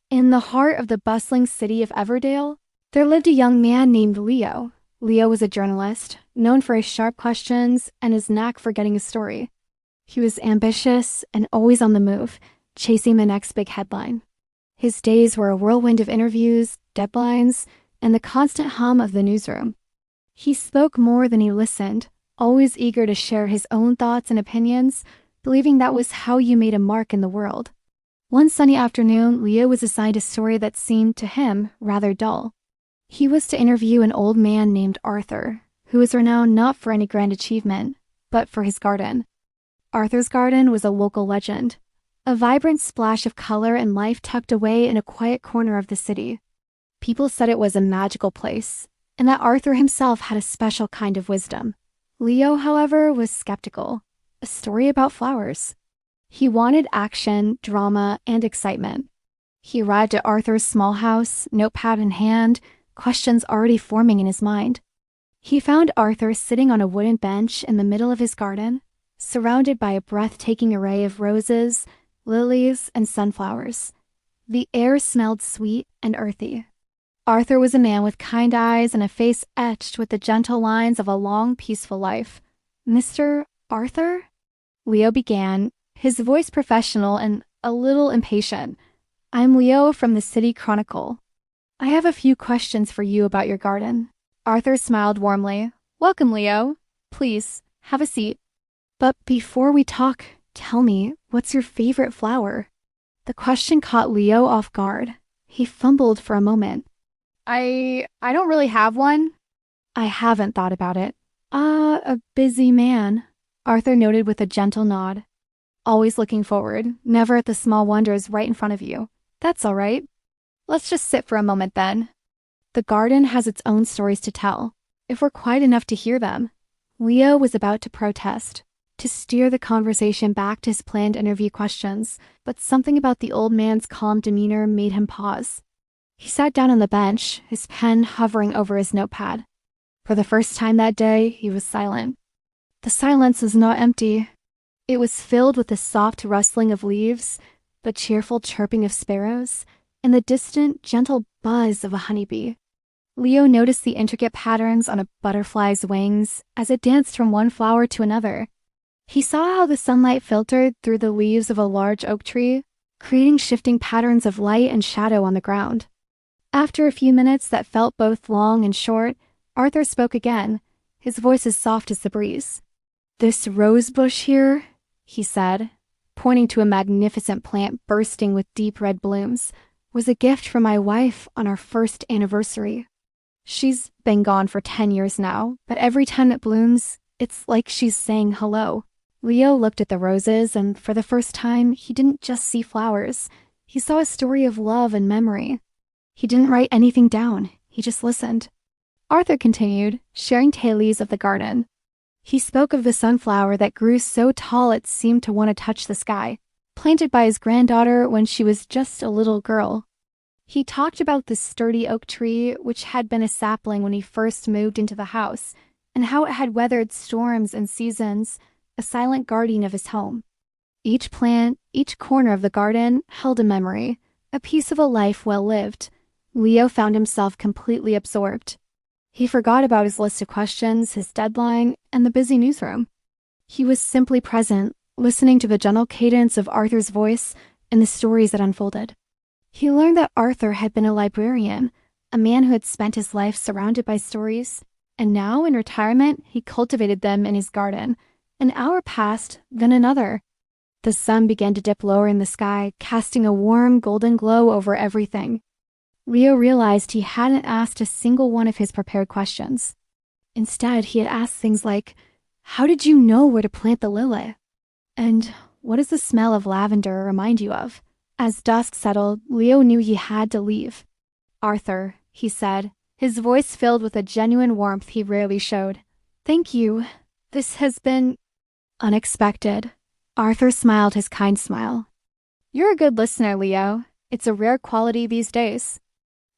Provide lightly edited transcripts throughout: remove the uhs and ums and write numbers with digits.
In the heart of the bustling city of Everdale, there lived a young man named Leo. Leo was a journalist, known for his sharp questions and his knack for getting a story. He was ambitious and always on the move, chasing the next big headline. His days were a whirlwind of interviews, deadlines, and the constant hum of the newsroom. He spoke more than he listened, always eager to share his own thoughts and opinions, believing that was how you made a mark in the world. One sunny afternoon, Leo was assigned a story that seemed, to him, rather dull. He was to interview an old man named Arthur, who was renowned not for any grand achievement, but for his garden. Arthur's garden was a local legend, a vibrant splash of color and life tucked away in a quiet corner of the city. People said it was a magical place, and that Arthur himself had a special kind of wisdom. Leo, however, was skeptical. A story about flowers. He wanted action, drama, and excitement. He arrived at Arthur's small house, notepad in hand, questions already forming in his mind. He found Arthur sitting on a wooden bench in the middle of his garden, surrounded by a breathtaking array of roses, lilies, and sunflowers. The air smelled sweet and earthy. Arthur was a man with kind eyes and a face etched with the gentle lines of a long, peaceful life. "Mr. Arthur?" Leo began, his voice professional and a little impatient. "I'm Leo from the City Chronicle. I have a few questions for you about your garden." Arthur smiled warmly. "Welcome, Leo. Please, have a seat. But before we talk, tell me, what's your favorite flower?" The question caught Leo off guard. He fumbled for a moment. I don't really have one." "I haven't thought about it." "Ah, a busy man," Arthur noted with a gentle nod. "Always looking forward, never at the small wonders right in front of you. That's all right. Let's just sit for a moment then. The garden has its own stories to tell, if we're quiet enough to hear them." Leo was about to protest, to steer the conversation back to his planned interview questions, but something about the old man's calm demeanor made him pause. He sat down on the bench, his pen hovering over his notepad. For the first time that day, he was silent. The silence was not empty. It was filled with the soft rustling of leaves, the cheerful chirping of sparrows, and the distant, gentle buzz of a honeybee. Leo noticed the intricate patterns on a butterfly's wings as it danced from one flower to another. He saw how the sunlight filtered through the leaves of a large oak tree, creating shifting patterns of light and shadow on the ground. After a few minutes that felt both long and short, Arthur spoke again, his voice as soft as the breeze. "This rose bush here," he said, pointing to a magnificent plant bursting with deep red blooms, "was a gift from my wife on our first anniversary. She's been gone for 10 years now, but every time it blooms, it's like she's saying hello." Leo looked at the roses, and for the first time, he didn't just see flowers. He saw a story of love and memory. He didn't write anything down. He just listened. Arthur continued, sharing tales of the garden. He spoke of the sunflower that grew so tall it seemed to want to touch the sky, planted by his granddaughter when she was just a little girl. He talked about the sturdy oak tree, which had been a sapling when he first moved into the house, and how it had weathered storms and seasons, a silent guardian of his home. Each plant, each corner of the garden held a memory, a piece of a life well lived. Leo found himself completely absorbed. He forgot about his list of questions, his deadline, and the busy newsroom. He was simply present, listening to the gentle cadence of Arthur's voice and the stories that unfolded. He learned that Arthur had been a librarian, a man who had spent his life surrounded by stories, and now, in retirement, he cultivated them in his garden. An hour passed, then another. The sun began to dip lower in the sky, casting a warm, golden glow over everything. Leo realized he hadn't asked a single one of his prepared questions. Instead, he had asked things like, "How did you know where to plant the lily?" And "What does the smell of lavender remind you of?" As dusk settled, Leo knew he had to leave. "Arthur," he said, his voice filled with a genuine warmth he rarely showed. "Thank you. This has been unexpected." Arthur smiled his kind smile. "You're a good listener, Leo. It's a rare quality these days.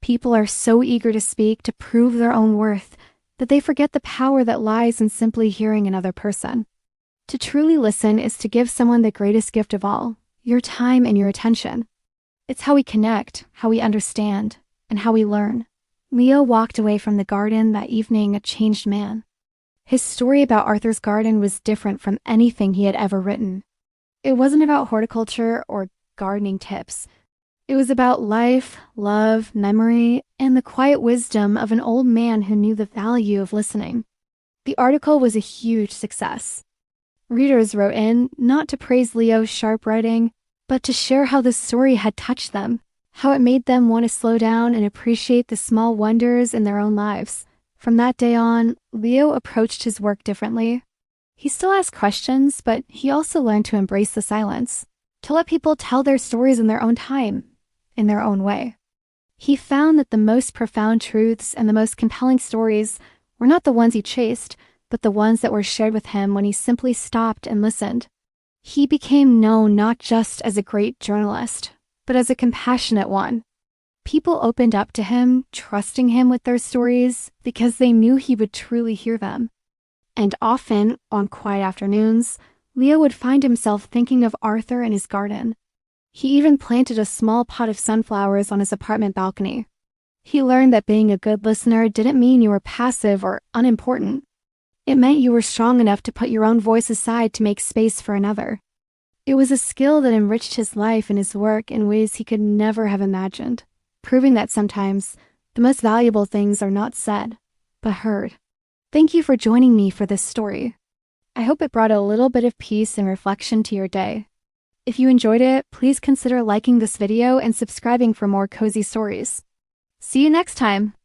People are so eager to speak, to prove their own worth, that they forget the power that lies in simply hearing another person. To truly listen is to give someone the greatest gift of all, your time and your attention. It's how we connect, how we understand, and how we learn. Leo walked away from the garden that evening a changed man. His story about Arthur's garden was different from anything he had ever written. It wasn't about horticulture or gardening tips. It was about life, love, memory, and the quiet wisdom of an old man who knew the value of listening. The article was a huge success. Readers wrote in not to praise Leo's sharp writing, but to share how the story had touched them, how it made them want to slow down and appreciate the small wonders in their own lives. From that day on, Leo approached his work differently. He still asked questions, but he also learned to embrace the silence, to let people tell their stories in their own time, in their own way. He found that the most profound truths and the most compelling stories were not the ones he chased, but the ones that were shared with him when he simply stopped and listened. He became known not just as a great journalist, but as a compassionate one. People opened up to him, trusting him with their stories because they knew he would truly hear them. And often, on quiet afternoons, Leo would find himself thinking of Arthur and his garden. He even planted a small pot of sunflowers on his apartment balcony. He learned that being a good listener didn't mean you were passive or unimportant. It meant you were strong enough to put your own voice aside to make space for another. It was a skill that enriched his life and his work in ways he could never have imagined, proving that sometimes the most valuable things are not said, but heard. Thank you for joining me for this story. I hope it brought a little bit of peace and reflection to your day. If you enjoyed it, please consider liking this video and subscribing for more cozy stories. See you next time!